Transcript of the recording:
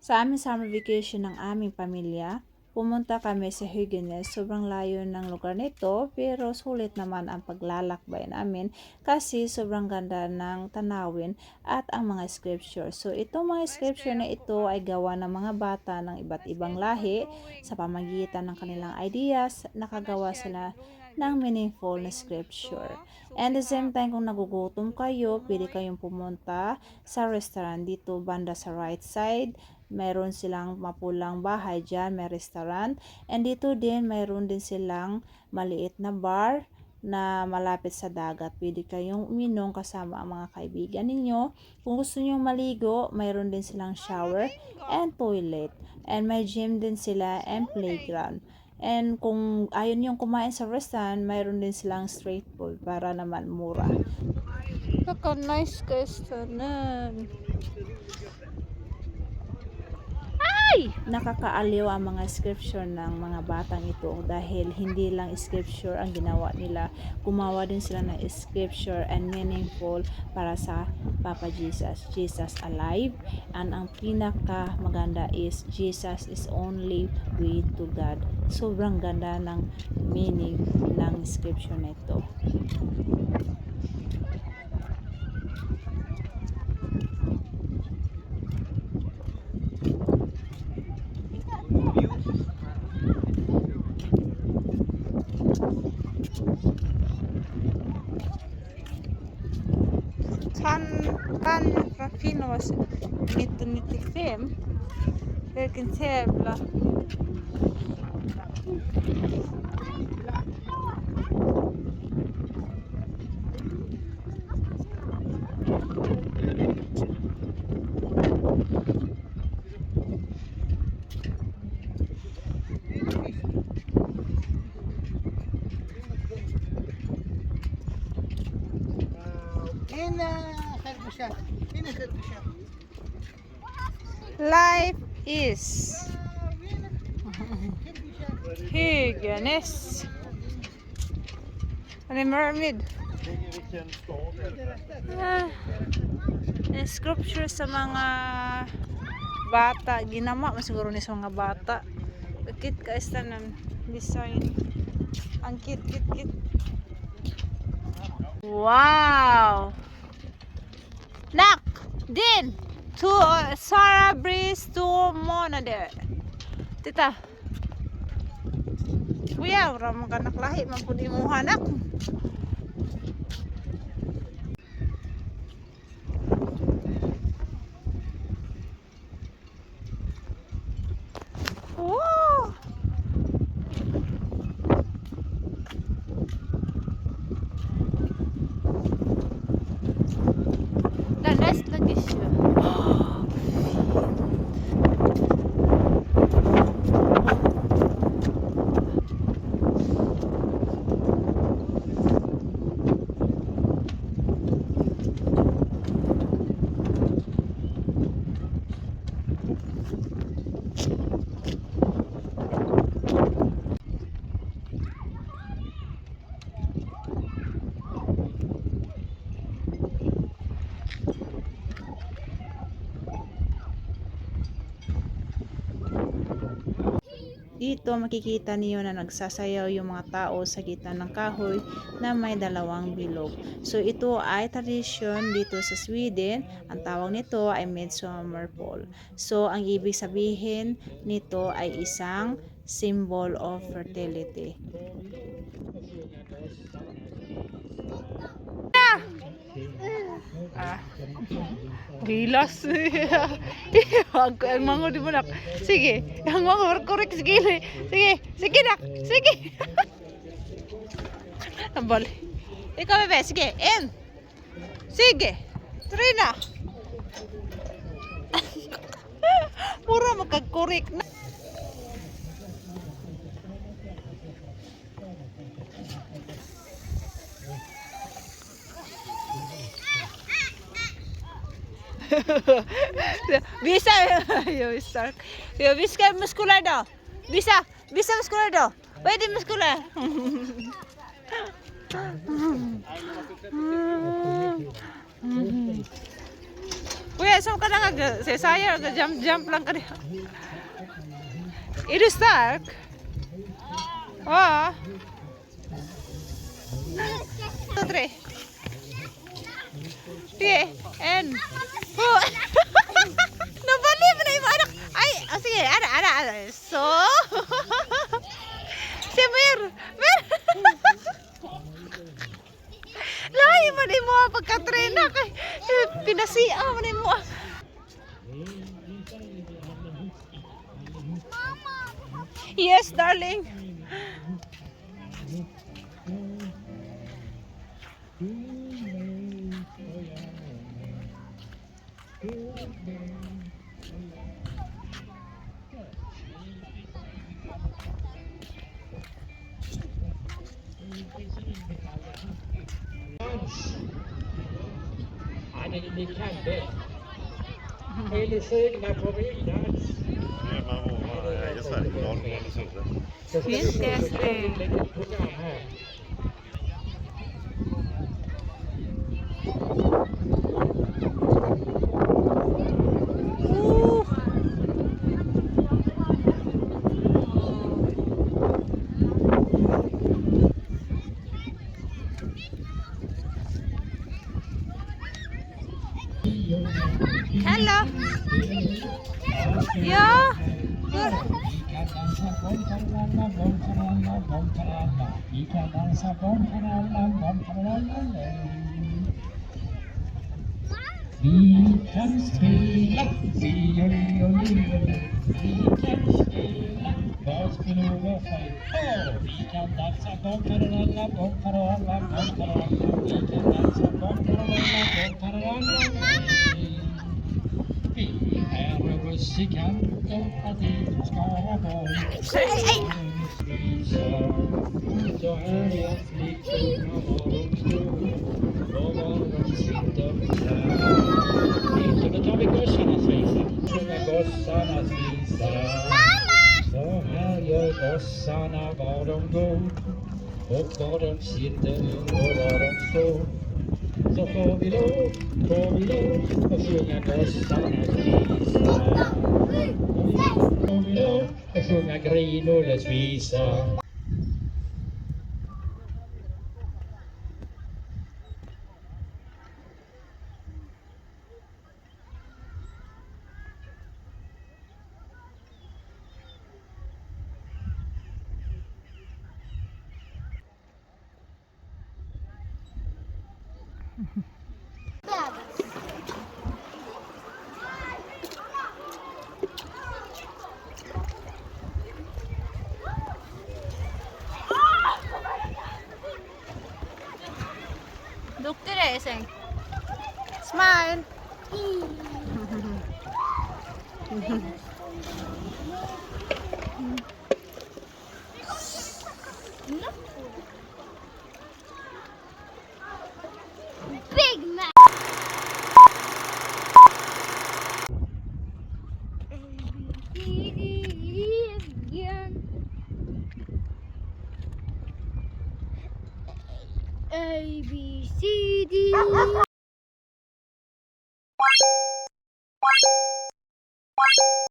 Sa aming summer vacation ng aming pamilya, pumunta kami sa Huguenes. Sobrang layo ng lugar nito pero sulit naman ang paglalakbay namin kasi sobrang ganda ng tanawin at ang mga scripture. So itong mga scripture na ito ay gawa ng mga bata ng iba't ibang lahi sa pamagitan ng kanilang ideas. Nakagawa sila ng meaningful na scripture. And the same time, kung nagugutom kayo, pwede kayong pumunta sa restaurant dito banda sa right side. Meron silang mapulang bahay dyan, may restaurant. And dito din, mayroon din silang maliit na bar na malapit sa dagat. Pwede kayong uminom kasama ang mga kaibigan ninyo. Kung gusto nyo maligo, mayroon din silang shower and toilet. And may gym din sila and playground. And kung ayaw niyong kumain sa restaurant, mayroon din silang street food para naman mura. Naka-nice guys tanan. Nakakaaliw ang mga scripture ng mga batang ito dahil hindi lang scripture ang ginawa nila, gumawa din sila ng scripture and meaningful para sa Papa Jesus. Jesus alive, and ang pinaka maganda is Jesus is only way to God. Sobrang ganda ng meaning ng scripture na ito. Kan finna oss 1995. Vilken tävla. Life is Huguenes. Ano mermaid? Scripture sa mga bata. Ginama masiguro ni sa mga bata. Kit ka istanan design. Ang kit. Wow! Nak! Din! To Sarah Breeze to Mona there. Tita. Kuya, ramang kanak lahi man pud imong anak. Oh! Nice lagi siya. Dito makikita niyo na nagsasayaw yung mga tao sa gitna ng kahoy na may dalawang bilog. So ito ay tradisyon dito sa Sweden. Ang tawag nito ay Midsummer Fall. So ang ibig sabihin nito ay isang symbol of fertility. Gilas. Ang mango di mo nak. Sige, ang mango korek sige. Sige nak. Sige. Nambal. Ikaw bebe, sige. Sige. Trina. Pura makagkorek na. Bisa yo bisa muskular daw. Bisa muskular daw. Pwede muskular. Kuya, saan ka na saya, jump lang ka diha. It is dark. Oh. 2, 3. Sige, and oh. Nabali mo na yung anak. Ay, oh, sige, ana. So. Si Mer. Lahi man mo pagka-trena kay pinasiya man mo. Yes, darling. Ni kan det. Hele seglar på ryggen. Jag är Sverigekanalen eller så. Finns det? Program här. Hello. Ja. Vi kan spela violin. Vi kan spela basspelare för. Vi kan dansa bomparalla, bomparalla, bomparalla. Vi kan dansa bomparalla, bomparalla. Vi är musikanter att i Skaraborg. Så härliga flickor var de stor och var de sitter här. Då tar vi gossarnas visa. Sjunga gossarnas visa. Så här gör gossarna var de går och var de sitter och var de står. Så får vi lov att sjunga gossarnas visa. Får vi lov att sjunga Grinulles visa. Duktig det, Seng. Smile. Big Mac. A B C D.